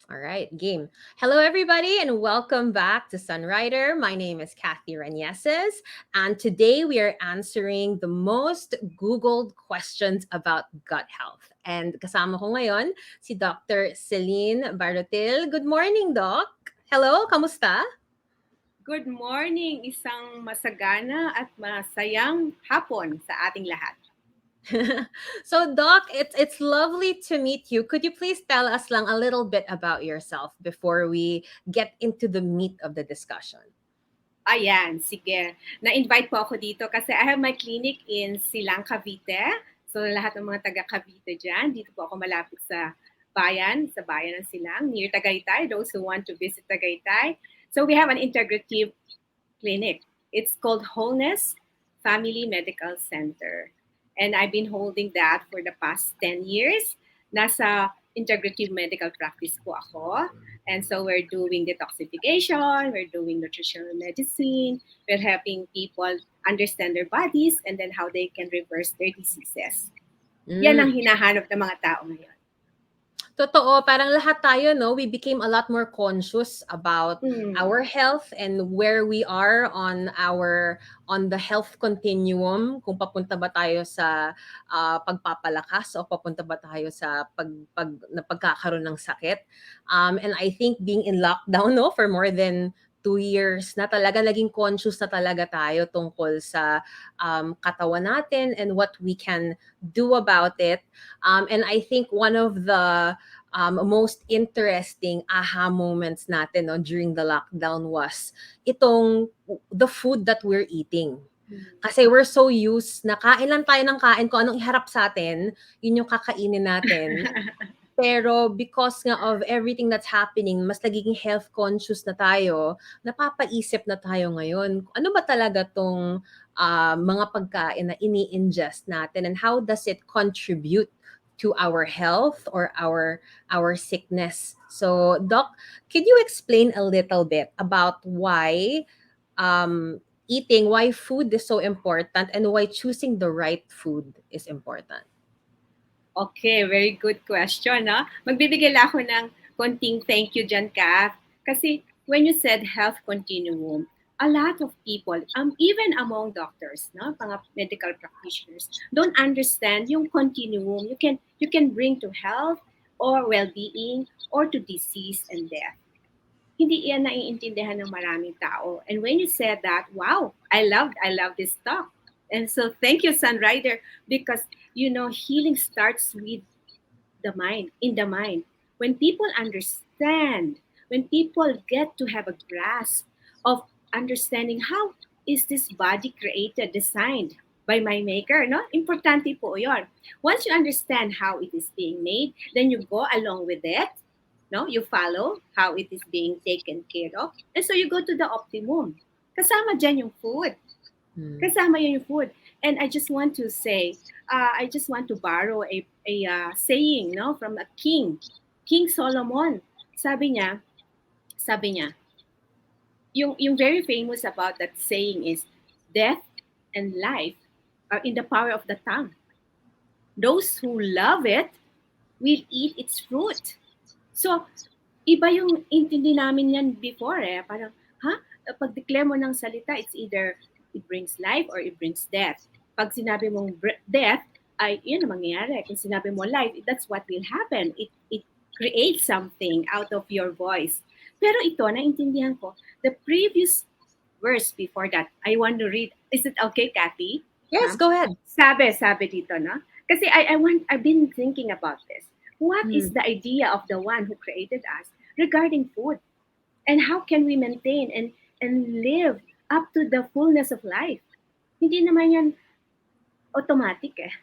All right, game. Hello, everybody, and welcome back to Sunrider. My name is Kathy Renieses, and today we are answering the most Googled questions about gut health. And kasama ko ngayon si Dr. Celine Barotil. Good morning, Doc. Hello, kamusta? Good morning, isang masagana at masayang hapon sa ating lahat. So, Doc, it's lovely to meet you. Could you please tell us lang a little bit about yourself before we get into the meat of the discussion? Ayan, sige. Na-invite po ako dito kasi I have my clinic in Silang, Cavite. So lahat ng mga taga Cavite dyan, dito po ako malapit sa bayan ng Silang, near Tagaytay, those who want to visit Tagaytay. So we have an integrative clinic. It's called Wholeness Family Medical Center. And I've been holding that for the past 10 years. Nasa integrative medical practice po ako. And so we're doing detoxification, we're doing nutritional medicine, we're helping people understand their bodies and then how they can reverse their diseases. Yan Mm. ang hinahanap ng mga tao ngayon. Totoo, parang lahat tayo, no, we became a lot more conscious about Hmm. our health and where we are on the health continuum, kung papunta ba tayo sa pagpapalakas o papunta ba tayo sa na pagkakaroon ng sakit. And I think being in lockdown, no, for more than 2 years na talaga naging conscious na talaga tayo tungkol sa katawan natin and what we can do about it. And I think one of the most interesting aha moments natin, no, during the lockdown was itong the food that we're eating. Kasi we're so used na kain lang tayo ng kain, kung anong iharap sa atin, yun yung kakainin natin. Pero because nga of everything that's happening, mas nagiging health conscious na tayo, napapaisip na tayo ngayon, ano ba talaga tong mga pagkain na ini-ingest natin and how does it contribute to our health or our sickness. So, Doc, could you explain a little bit about why food is so important and why choosing the right food is important? Okay, very good question. No? Magbibigay lang ako ng konting thank you dyan, Kath. Kasi when you said health continuum, a lot of people, even among doctors, no, mga medical practitioners, don't understand yung continuum you can bring to health or well-being or to disease and death. Hindi yan naiintindihan ng maraming tao. And when you said that, wow, I love this talk. And so thank you, Sunrider, because healing starts with the mind, in the mind. When people understand, when people get to have a grasp of understanding how is this body created, designed by my maker, no? Importante po yon. Once you understand how it is being made, then you go along with it, no? You follow how it is being taken care of. And so you go to the optimum. Kasama dyan yung food. Hmm. Kasama yun yung food. And I just want to say, I just want to borrow a saying, no, from a king, King Solomon. Sabi niya, yung very famous about that saying is, death and life are in the power of the tongue. Those who love it will eat its fruit. So, iba yung intindi namin yan before eh. Parang, ha? Pag-declare mo ng salita, it's either it brings life or it brings death. Pag sinabi mong death, ay yun ang mangyayari. Kung sinabi mo life, that's what will happen. It creates something out of your voice. Pero ito, naintindihan ko, the previous verse before that, I want to read. Is it okay, Kathy? Yes, Ha? go ahead. Sabi dito, no? Kasi I've been thinking about this. What Hmm. is the idea of the one who created us regarding food? And how can we maintain and live up to the fullness of life? Hindi naman yan automatic eh.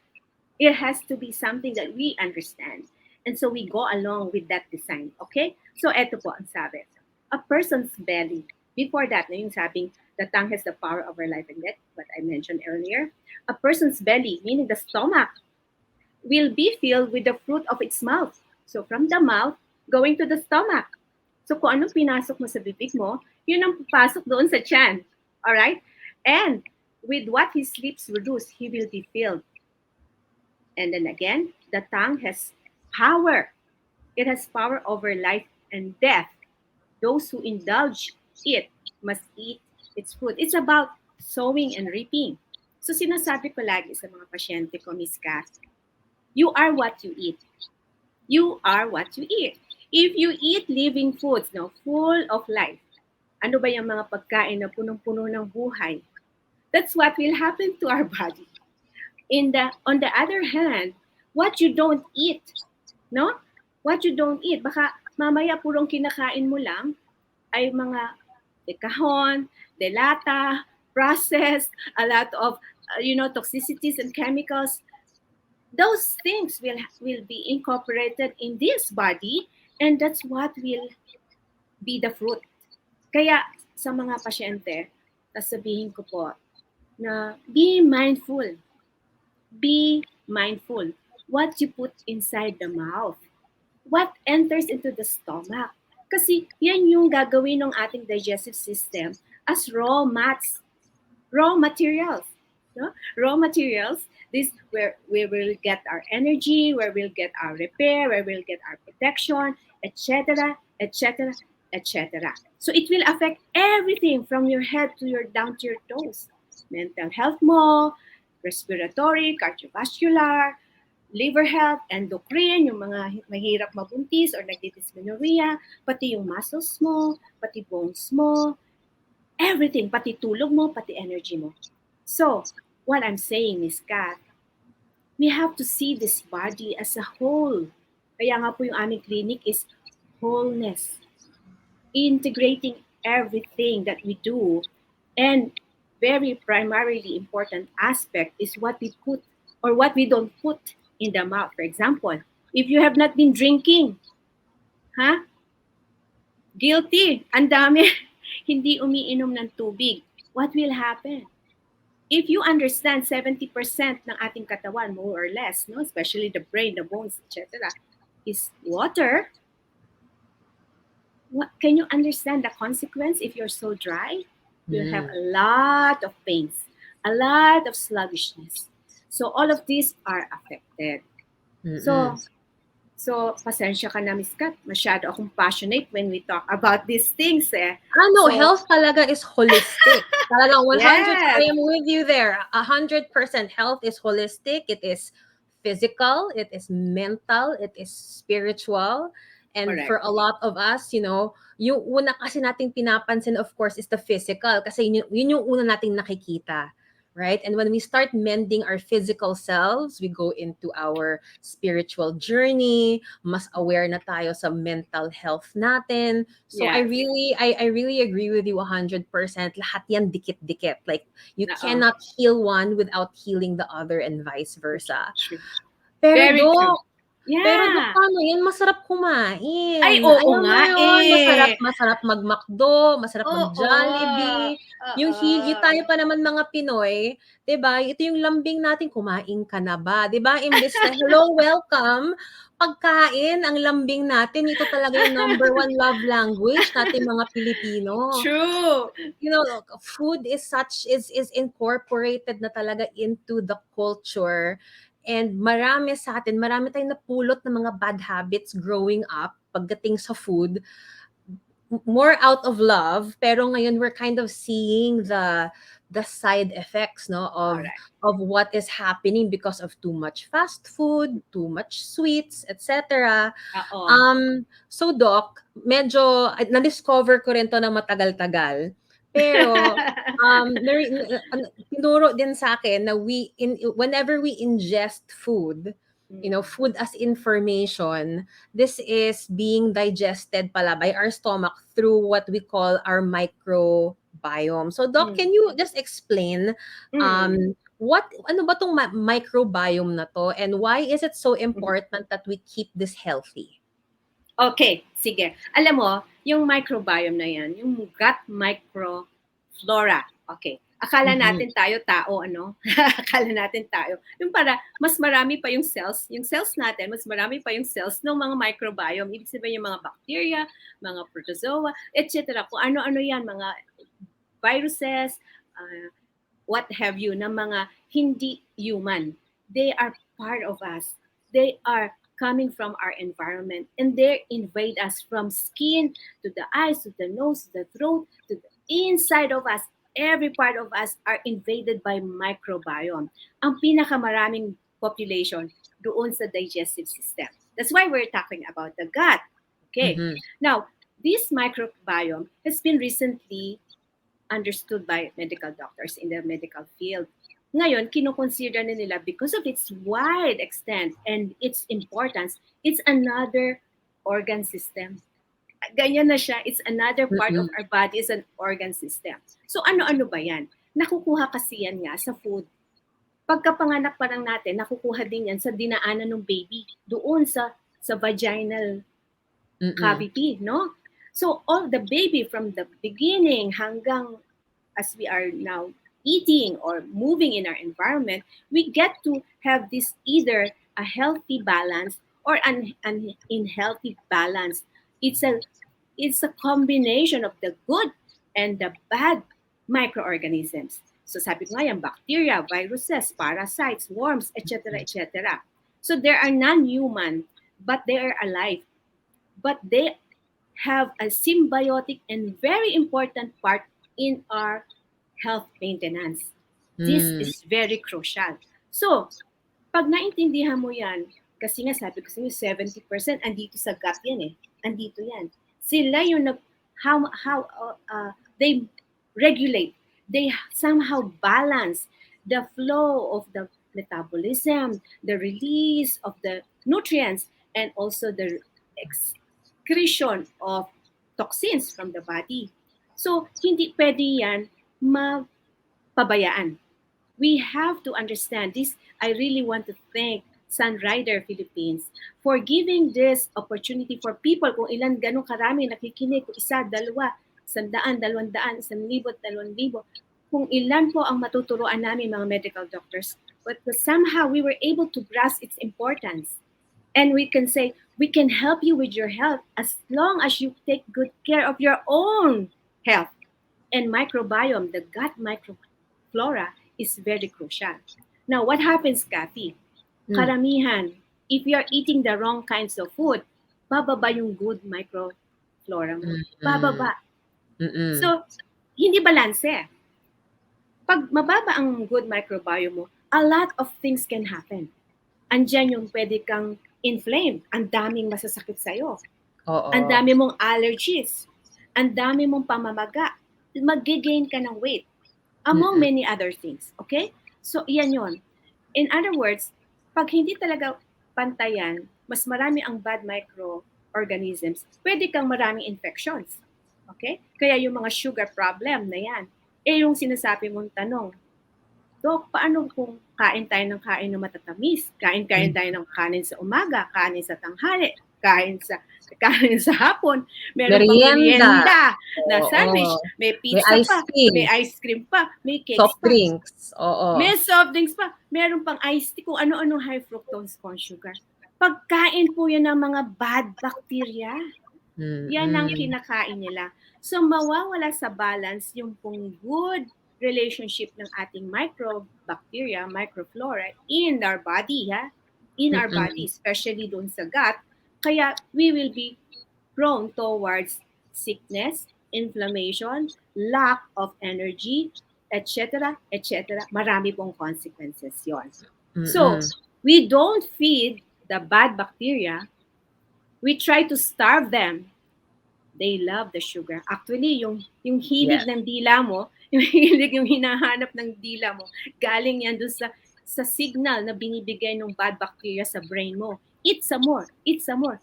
It has to be something that we understand. And so we go along with that design. Okay? So eto po ang sabi. A person's belly. Before that, na yung sabing the tongue has the power over life and death, what I mentioned earlier. A person's belly, meaning the stomach, will be filled with the fruit of its mouth. So from the mouth, going to the stomach. So kung anong pinasok mo sa bibig mo, yun ang papasok doon sa tiyan. Alright? And with what his lips produce, he will be filled. And then again, the tongue has power. It has power over life and death. Those who indulge it must eat its fruit. It's about sowing and reaping. So sinasabi ko lagi sa mga pasyente ko, Miss Kath, you are what you eat. You are what you eat. If you eat living foods, no, full of life, ano ba yung mga pagkain na punong-puno ng buhay? That's what will happen to our body. On the other hand, what you don't eat, no? What you don't eat, baka mamaya purong kinakain mo lang ay mga dekahon, delata, processed, a lot of toxicities and chemicals. Those things will be incorporated in this body, and that's what will be the fruit. Kaya sa mga pasyente, sasabihin ko po na be mindful. Be mindful what you put inside the mouth. What enters into the stomach. Kasi yan yung gagawin ng ating digestive system as raw materials. No? Raw materials, this where we will get our energy, where we'll get our repair, where we'll get our protection, etc., etc., etc. So it will affect everything from your head to your down to your toes. Mental health mo, respiratory, cardiovascular, liver health, endocrine, yung mga mahirap mabuntis or nagdidysmenorrhea, pati yung muscles mo, pati bones mo, everything, pati tulog mo, pati energy mo. So, what I'm saying is, Kat, we have to see this body as a whole. Kaya nga po yung aming clinic is wholeness. Integrating everything that we do. And very primarily important aspect is what we put or what we don't put in the mouth. For example, if you have not been drinking, guilty, ang dami, hindi umiinom ng tubig. What will happen? If you understand 70% ng ating katawan, more or less, no, especially the brain, the bones, etc., is water, can you understand the consequence if you're so dry? You'll have a lot of pains, a lot of sluggishness. So all of these are affected. So pasensya ka na, Miss Kat. Masyado akong passionate when we talk about these things. No, health talaga is holistic. Talagang 100, Yes. I am with you there. 100% health is holistic. It is physical, it is mental, it is spiritual. And Correct. for a lot of us, yung una kasi nating pinapansin, of course, is the physical. Kasi yun yung una nating nakikita. Right? And when we start mending our physical selves, we go into our spiritual journey, mas aware na tayo sa mental health natin. So Yes. I really agree with you 100%. Lahat yan dikit-dikit. Like you Oo. cannot heal one without healing the other and vice versa. True. Pero Very Doc, true. Yeah. pero Doc, paano yan? Masarap kumain. Ay, oo Alam mo nga yun, masarap mag-McDo, masarap Oo. mag-Jollibee. Yung tayo pa naman mga Pinoy, 'di ba? Ito yung lambing natin, kumain ka na ba? 'Di ba? Imbes na hello, welcome, pagkain ang lambing natin. Ito talaga yung number one love language natin mga Pilipino. True. Food is incorporated na talaga into the culture. And marami tayong napulot ng mga bad habits growing up pagdating sa food, more out of love, pero ngayon we're kind of seeing the side effects, no, of what is happening because of too much fast food, too much sweets, etc. So Doc, medyo na-discover ko rin to na matagal-tagal. Pero tinuro din sa akin na whenever we ingest food, food as information, this is being digested pala by our stomach through what we call our microbiome. So Doc, can you just explain ano ba tong microbiome na to, and why is it so important that we keep this healthy? Okay, sige. Alam mo, yung microbiome na yan, yung gut microflora. Okay. Akala natin tayo tao, ano? Akala natin tayo. Yung para, mas marami pa yung cells natin, mas marami pa yung cells ng mga microbiome. Ibig sabihin yung mga bacteria, mga protozoa, etc. Kung ano-ano yan, mga viruses, what have you, na mga hindi human. They are part of us. They are coming from our environment, and they invade us from skin to the eyes, to the nose, to the throat, to the inside of us. Every part of us are invaded by microbiome. Ang pinakamaraming population doon sa digestive system. That's why we're talking about the gut. Okay. Mhm. Now, this microbiome has been recently understood by medical doctors in the medical field. Ngayon, kinukonsider na nila because of its wide extent and its importance, it's another organ system. Ganyan na siya, it's another part of Mm-mm. our body, is an organ system. So ano-ano ba yan? Nakukuha kasi yan nga sa food. Pagkapanganak pa lang natin, nakukuha din yan sa dinaanan ng baby, doon sa vaginal Mm-mm. cavity, no? So all the baby from the beginning hanggang as we are now eating or moving in our environment, we get to have this either a healthy balance or an unhealthy balance. It's a combination of the good and the bad microorganisms. So sabi ko nga yan, bacteria, viruses, parasites, worms, etc., etc. So there are non-human, but they are alive. But they have a symbiotic and very important part in our health maintenance. This Mm. is very crucial. So, pag naintindihan mo yan, kasi nga sabi ko sa inyo, 70% andito sa gut yan eh. Andito yan. Sila yung they regulate, they somehow balance the flow of the metabolism, the release of the nutrients, and also the excretion of toxins from the body. So, hindi pwede yan mapabayaan. We have to understand this. I really want to thank Sunrider Philippines for giving this opportunity for people, kung ilan ganun karami nakikinig, kung isa, dalawa, 100, 200, 1,000, 2,000, kung ilan po ang matuturuan namin mga medical doctors. But somehow we were able to grasp its importance. And we can say, we can help you with your health as long as you take good care of your own health. And microbiome, the gut microflora, is very crucial. Now, what happens, Kathy? Karamihan, if you're eating the wrong kinds of food, bababa yung good microflora mo. Bababa. Mm-mm. So, hindi balanse. Pag mababa ang good microbiome mo, a lot of things can happen. Andyan yung pwede kang inflame. Ang daming masasakit sa'yo. Oo. Ang dami mong allergies. Ang dami mong pamamaga. Mag-gain ka ng weight. Among many other things. Okay? So, yan yon. In other words, pag hindi talaga pantayan, mas marami ang bad microorganisms, pwede kang maraming infections. Okay? Kaya yung mga sugar problem na yan, yung sinasabi mong tanong, Dok, paano kung kain tayo ng kain na matatamis? Kain tayo ng kanin sa umaga, kanin sa tanghali, kain sa hapon, meron pang merienda na sandwich, may pizza may pa, may ice cream pa, may cakes soft pa. drinks. Oo. May soft drinks pa, meron pang iced tea, kung ano-ano high fructose corn sugar. Pagkain po yan ng mga bad bacteria. Yan ang kinakain nila. So mawawala sa balance yung pong good relationship ng ating microbacteria, microflora in our body, in our body, especially doon sa gut. Kaya we will be prone towards sickness, inflammation, lack of energy, etc., etc. Marami pong consequences yon. So, we don't feed the bad bacteria. We try to starve them. They love the sugar. Actually, yung hilig ng dila mo, yung hinahanap ng dila mo, galing yan doon sa signal na binibigay ng bad bacteria sa brain mo. Eat some more. Eat some more.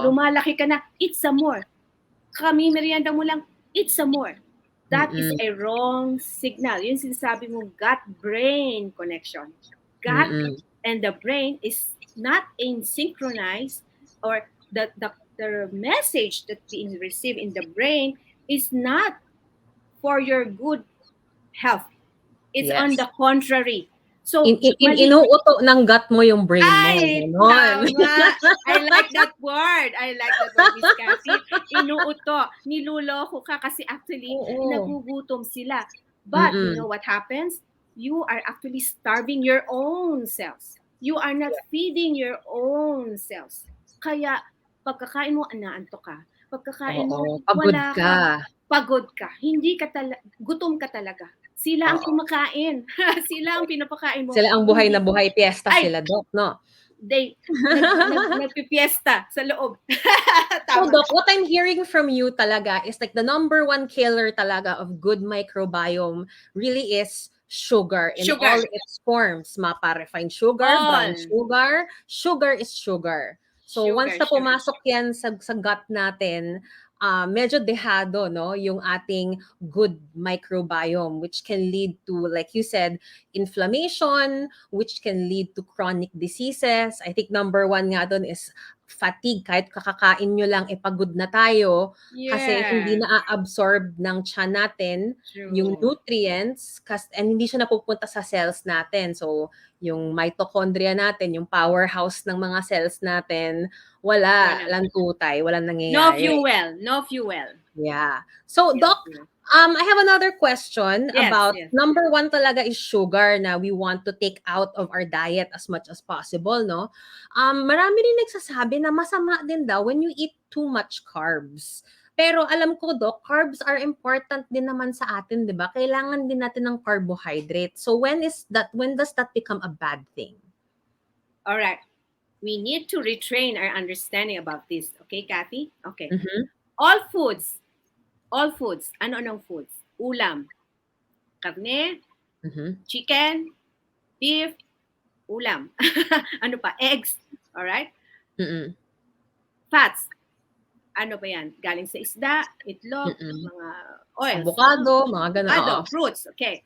Lumalaki ka na, eat some more. Merienda mo lang, eat some more. That is a wrong signal. Yung sinasabi mong gut-brain connection. Gut and the brain is not in synchronized, or the message that being received in the brain is not for your good health. It's on the contrary. So, inuuto ng gut mo yung brain mo. Tama. I like that word. Miss Cassie. Inuuto. Niluloko ka kasi actually, nagugutom sila. But you know what happens? You are actually starving your own cells. You are not feeding your own cells. Kaya, pagkakain mo, inaantok ka. Pagkakain mo, Oo, pagod wala ka. ka. Pagod ka. Hindi ka gutom ka talaga. Sila ang Oo. kumakain. Sila ang pinapakain mo. Sila ang buhay Hindi. na buhay, piyesta Ay, sila, Doc, no? nagpipiesta sa loob. So, Tama. Doc, what I'm hearing from you talaga is like the number one killer talaga of good microbiome really is sugar in Sugar. all its forms. Mapa-refined sugar, brown All. sugar. Sugar is sugar. So, once na Sugar. pumasok yan sa gut natin, medyo dehado, no? Yung ating good microbiome, which can lead to, like you said, inflammation, which can lead to chronic diseases. I think number one nga doon is fatigue. Kahit kakakain nyo lang, pagod na tayo kasi hindi Yeah. na-absorb ng tiyan natin yung True. nutrients and hindi siya napupunta sa cells natin. So, yung mitochondria natin, yung powerhouse ng mga cells natin, wala. Wala. Walang tutay, walang No nangyayari. fuel. Yeah. So, No Doc, fuel. I have another question Yes, about yes. number one talaga is sugar na we want to take out of our diet as much as possible, no? Marami rin nagsasabi na masama din daw when you eat too much carbs. Pero alam ko, Doc, carbs are important din naman sa atin, di ba? Kailangan din natin ng carbohydrate. So when does that become a bad thing? All right. We need to retrain our understanding about this. Okay, Kathy? Okay. Mhm. All foods. Ano-anong foods? Ulam. Karne, Mhm. chicken, beef, ulam. Ano pa? Eggs. All right? Mm-mm. Fats. Ano ba yan? Galing sa isda, itlog, Mm-mm. mga oils. Avocado, mga ganun. Avocado, Oo. fruits. Okay.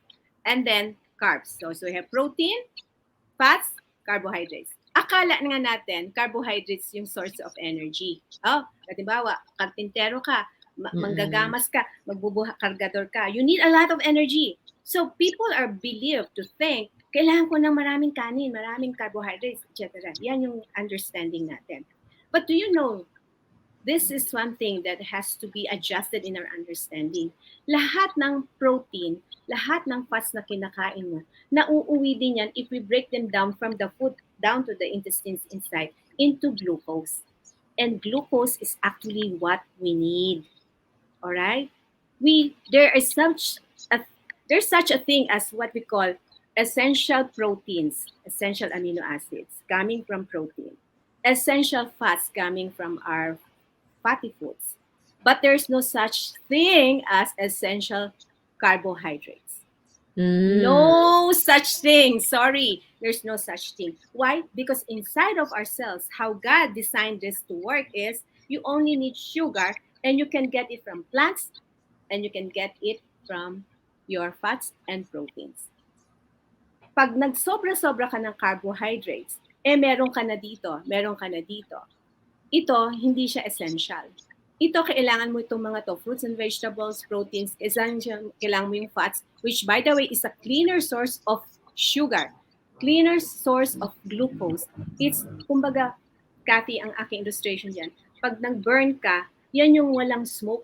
And then, carbs. So we have protein, fats, carbohydrates. Akala nga natin, carbohydrates yung source of energy. Halimbawa, karpintero ka, manggagamas ka, kargador ka. You need a lot of energy. So people are believed to think, kailangan ko ng maraming kanin, maraming carbohydrates, etc. Yan yung understanding natin. But do you know, this is one thing that has to be adjusted in our understanding. Lahat ng protein, lahat ng fats na kinakain mo, nauuwi din yan if we break them down from the food down to the intestines inside into glucose. And glucose is actually what we need. All right? There's such a thing as what we call essential proteins, essential amino acids coming from protein, essential fats coming from our fatty foods. But there's no such thing as essential carbohydrates. No such thing. Sorry, there's no such thing. Why? Because inside of our cells, how God designed this to work is you only need sugar and you can get it from plants and you can get it from your fats and proteins. Pag nagsobra-sobra ka ng carbohydrates, meron ka na dito, meron ka na dito. Ito, hindi siya essential. Ito, kailangan mo itong mga to, fruits and vegetables, proteins, kailangan mo yung fats, which by the way is a cleaner source of sugar, cleaner source of glucose. It's, kumbaga, Kathy, ang aking illustration dyan, pag nag-burn ka, yan yung walang smoke.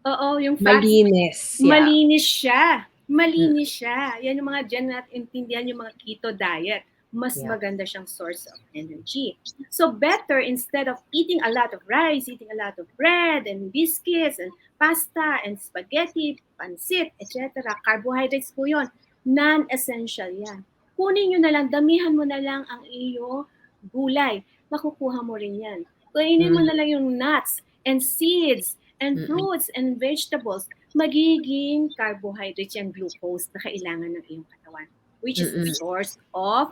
Oo, yung fats. Malinis. Malinis siya. Malinis siya. Yan yung mga dyan natin intindihan yung mga keto diet. Mas maganda siyang source of energy. So better, instead of eating a lot of rice, eating a lot of bread and biscuits and pasta and spaghetti, pansit, etc. Carbohydrates po yun. Non-essential yan. Kunin nyo na lang, damihan mo na lang ang iyo gulay. Makukuha mo rin yan. Kainin mo na lang yung nuts and seeds and fruits and vegetables. Magiging carbohydrates yung glucose na kailangan ng iyong katawan, which is the source of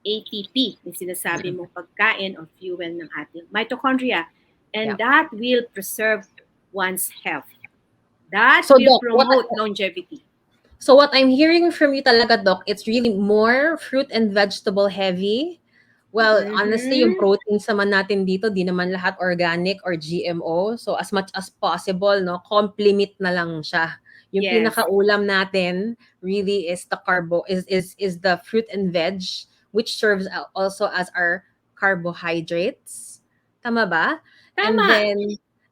ATP, yung sinasabi mong pagkain or fuel ng ating mitochondria. And that will preserve one's health. That will promote longevity. So what I'm hearing from you talaga, Doc, it's really more fruit and vegetable heavy. Well, honestly, yung proteins naman natin dito, di naman lahat organic or GMO. So as much as possible, no, complement na lang siya. Yung pinakaulam natin really is the is the fruit and veg, which serves also as our carbohydrates. Tama ba? Tama.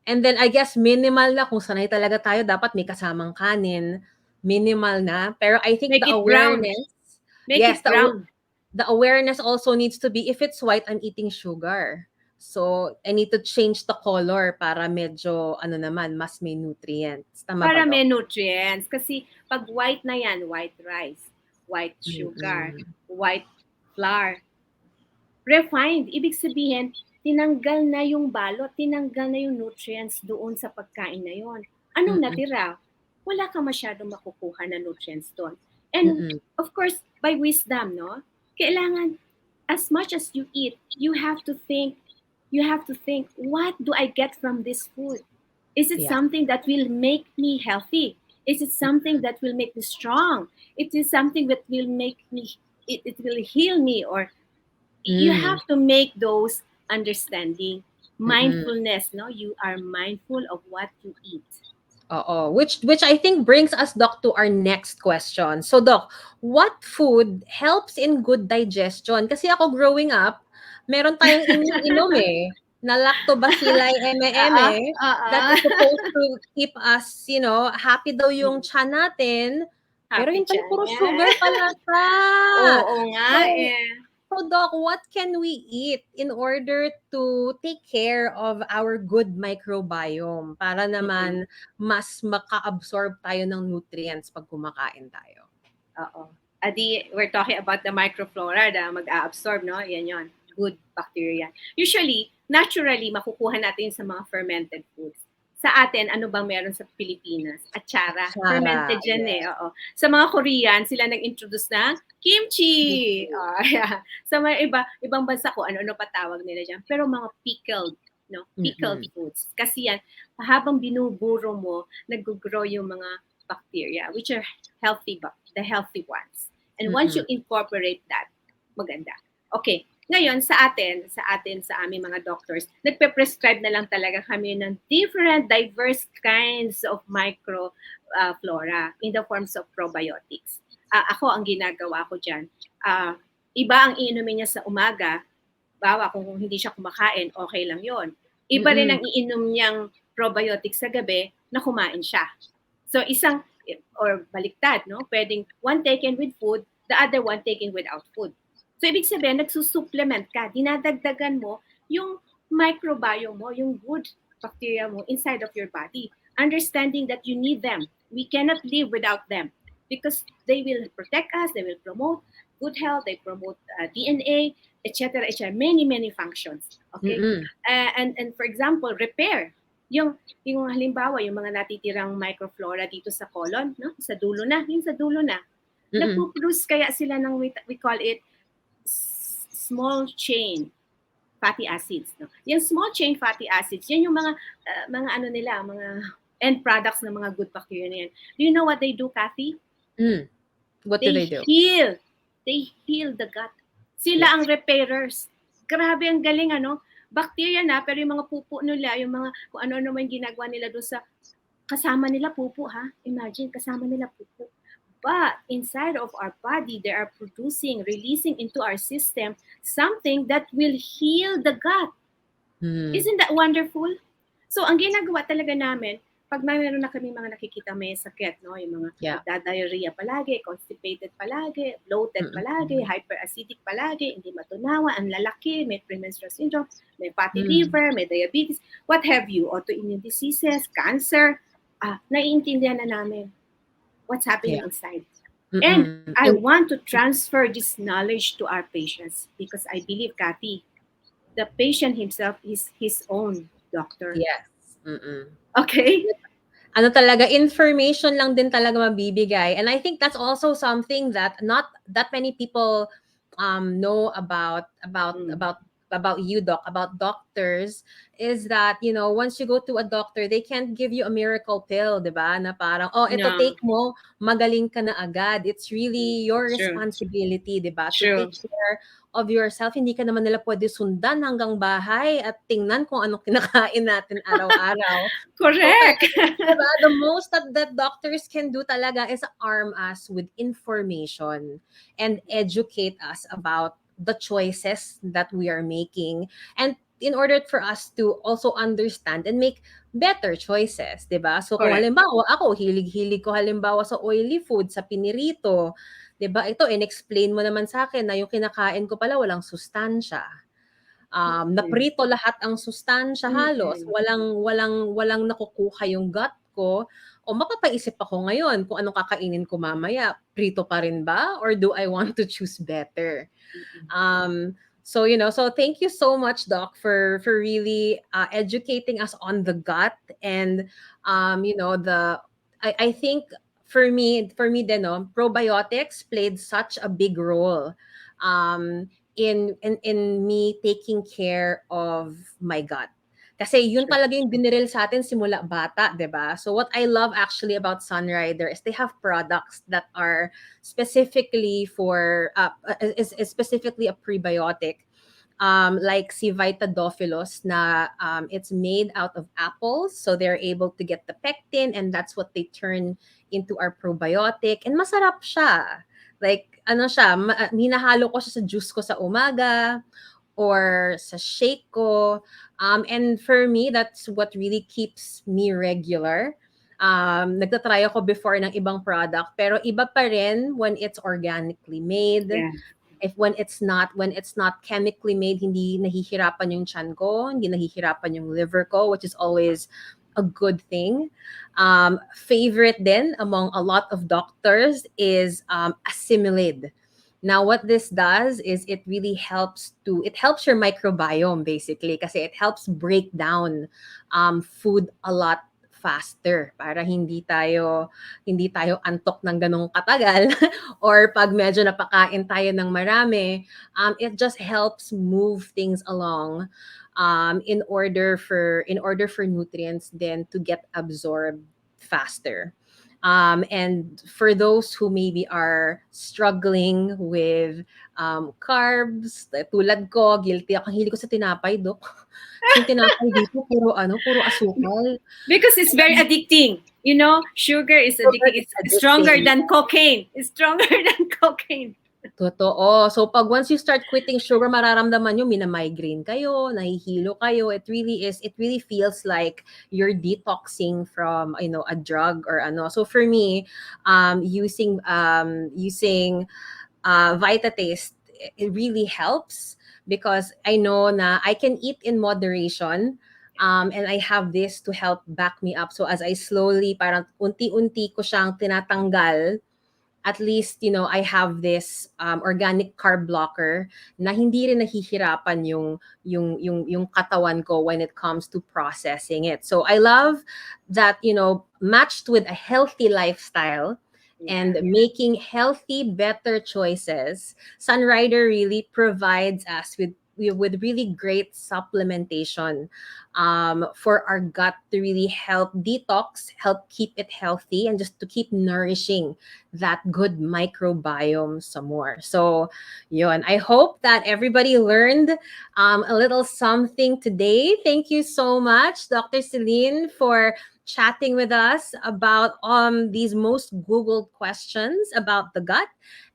And then I guess minimal na, kung sanay talaga tayo, dapat may kasamang kanin. Minimal na. Pero I think Make the it awareness. Brown. Make it brown. the awareness also needs to be, if it's white, I'm eating sugar. So, I need to change the color para medyo, ano naman, mas may nutrients. Tama ba, Para Doc? may nutrients. Kasi pag white na yan, white rice, white sugar, Mm-mm. white flour, refined. Ibig sabihin, tinanggal na yung balot, tinanggal na yung nutrients doon sa pagkain na yon. Anong Mm-mm. natira? Wala ka masyadong makukuha na nutrients doon. And Mm-mm. of course, by wisdom, no? Kailangan, as much as you eat, you have to think, what do I get from this food? Is it Yeah. something that will make me healthy? Is it something that will make me strong? It is something that will make me, it will heal me, or you Mm. have to make those understanding. Mm-mm. Mindfulness, no? You are mindful of what you eat. Oo, which I think brings us, Doc, to our next question. So, Doc, what food helps in good digestion? Kasi ako growing up, meron tayong iniinom na Lactobacilli Oo, eme-eme that oo. is supposed to keep us, happy daw yung tiyan natin. Pero Happy yun pala, chan puro yan. sugar pala siya. Oo nga So, eh. so, Doc, what can we eat in order to take care of our good microbiome para Mm-mm. naman mas maka-absorb tayo ng nutrients pag kumakain tayo? Oo. Adi, we're talking about the microflora na mag-a-absorb, no? Yan yon. Good bacteria. Usually, naturally, makukuha natin sa mga fermented foods. Sa atin, ano bang meron sa Pilipinas? Atsara. Atsara, Fermented yan eh. yes. Oo. Sa mga Korean, sila nag-introduce ng kimchi. Kimchi. Yeah. Sa mga ibang bansa ko, ano-ano pa tawag nila dyan. Pero mga pickled, no? Pickled Mm-mm. foods. Kasi yan, habang binuburo mo, nag-grow yung mga bacteria, which are the healthy ones. And once you Mm-mm. incorporate that, maganda. Okay, ngayon sa aming mga doctors, nagpe-prescribe na lang talaga kami ng different, diverse kinds of micro flora in the forms of probiotics. Ako, ang ginagawa ko dyan, iba ang iinumin niya sa umaga, bawa kung hindi siya kumakain, okay lang yon. Iba rin Mm-mm. ang iinom niyang probiotics sa gabi na kumain siya. So isang, or baliktad, no? Pwedeng one taken with food, the other one taken without food. So ibig sabihin, nagsusupplement ka, dinadagdagan mo yung microbiome mo, yung good bacteria mo inside of your body. Understanding that you need them. We cannot live without them because they will protect us, they will promote good health, they promote DNA, etc., etc. Many, many functions. Okay? Mm-mm. And for example, repair. Yung halimbawa, yung mga natitirang microflora dito sa colon, no? Sa dulo na, yung sa dulo na. Mm-mm. Nagpo-produce kaya sila ng, we call it small chain fatty acids, no? Yung small chain fatty acids, yan yung mga ano nila, mga end products ng mga good bacteria na yan. Do you know what they do, Kathy? What do they do? They heal the gut. Sila Yes. ang repairers. Grabe, ang galing, ano? Bacteria na, pero yung mga pupo nila, yung mga kung ano naman ginagawa nila doon sa kasama nila pupo, ha? Imagine, kasama nila pupo. But inside of our body, they are releasing into our system something that will heal the gut. Isn't that wonderful? So, ang ginagawa talaga namin, pag mayroon na kami mga nakikita may sakit, no? Yung mga nagda-diarrhea palagi, constipated palagi, bloated palagi, hyperacidic palagi, hindi matunawa, ang lalaki, may premenstrual syndrome, may fatty liver, may diabetes, what have you, autoimmune diseases, cancer, naiintindihan na namin what's happening inside. And I want to transfer this knowledge to our patients because I believe, Kathy, the patient himself is his own doctor. Yes. Mm-mm. Okay? Ano talaga, information lang din talaga mabibigay. And I think that's also something that not that many people know about you, Doc, about doctors, is that, once you go to a doctor, they can't give you a miracle pill, di ba? Na parang, ito No. take mo, magaling ka na agad. It's really your True. responsibility, di ba? To True. take care of yourself. Hindi ka naman nila pwede sundan hanggang bahay at tingnan kung anong kinakain natin araw-araw. Correct. So, diba, the most that doctors can do talaga is arm us with information and educate us about the choices that we are making, and in order for us to also understand and make better choices, 'di ba? So kung Correct. halimbawa ako hilig-hilig ko halimbawa sa oily food, sa pinirito, 'Di ba? Ito inexplain mo naman sa akin na yung kinakain ko pala walang sustansya. Mm. Naprito lahat ang sustansya halos, Mm. walang nakukuha yung gut ko. O mapapaisip ako ngayon kung anong kakainin ko mamaya, prito pa rin ba or do I want to choose better? Mm. So so thank you so much, Doc, for really educating us on the gut and the I think for me then no, probiotics played such a big role in me taking care of my gut. Kasi yun True. talaga yung diniril sa atin simula bata, 'di ba? So what I love actually about Sunrider is they have products that are specifically for is specifically a prebiotic, like si Vitadophilus na it's made out of apples, so they're able to get the pectin and that's what they turn into our probiotic, and masarap siya. Like ano siya, hinahalo ko siya sa juice ko sa umaga or sa shake ko. And for me, that's what really keeps me regular. Nagtatry ako before ng ibang product, pero iba pa rin when it's organically made. Yeah. If when it's not chemically made, hindi nahihirapan yung tiyan ko, hindi nahihirapan yung liver ko, which is always a good thing. Favorite then among a lot of doctors is Assimilate. Now, what this does is it helps your microbiome basically kasi it helps break down food a lot faster para hindi tayo antok ng ganong katagal or pag medyo napakain tayo ng marami, it just helps move things along in order for nutrients then to get absorbed faster. And for those who maybe are struggling with carbs, tulad ko, guilty ako. Hili ko sa tinapay, Dok. Yung tinapay dito, puro asukal. Because it's very addicting. You know, sugar is addicting. It's stronger Addicting. than cocaine. It's stronger than cocaine. Totoo. So pag once you start quitting sugar, mararamdaman nyo, mina-migraine kayo, nahihilo kayo. It really feels like you're detoxing from, a drug or ano. So for me, using VitaTaste, it really helps because I know na I can eat in moderation. And I have this to help back me up. So as I slowly, parang unti-unti ko siyang tinatanggal, at least, I have this organic carb blocker na hindi rin nahihirapan yung katawan ko when it comes to processing it. So I love that, matched with a healthy lifestyle and making healthy, better choices, Sunrider really provides us with really great supplementation for our gut to really help detox, help keep it healthy, and just to keep nourishing that good microbiome some more. So, yun. I hope that everybody learned a little something today. Thank you so much, Dr. Celine, for chatting with us about these most Googled questions about the gut.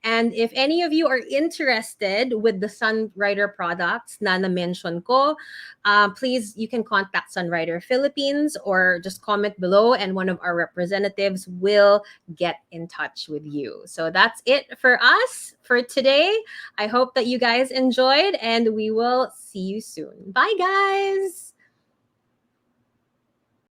And if any of you are interested with the Sunrider products na na-mention ko, please, you can contact Sunrider Philippines or just comment below and one of our representatives will get in touch with you. So that's it for us for today. I hope that you guys enjoyed and we will see you soon. Bye, guys.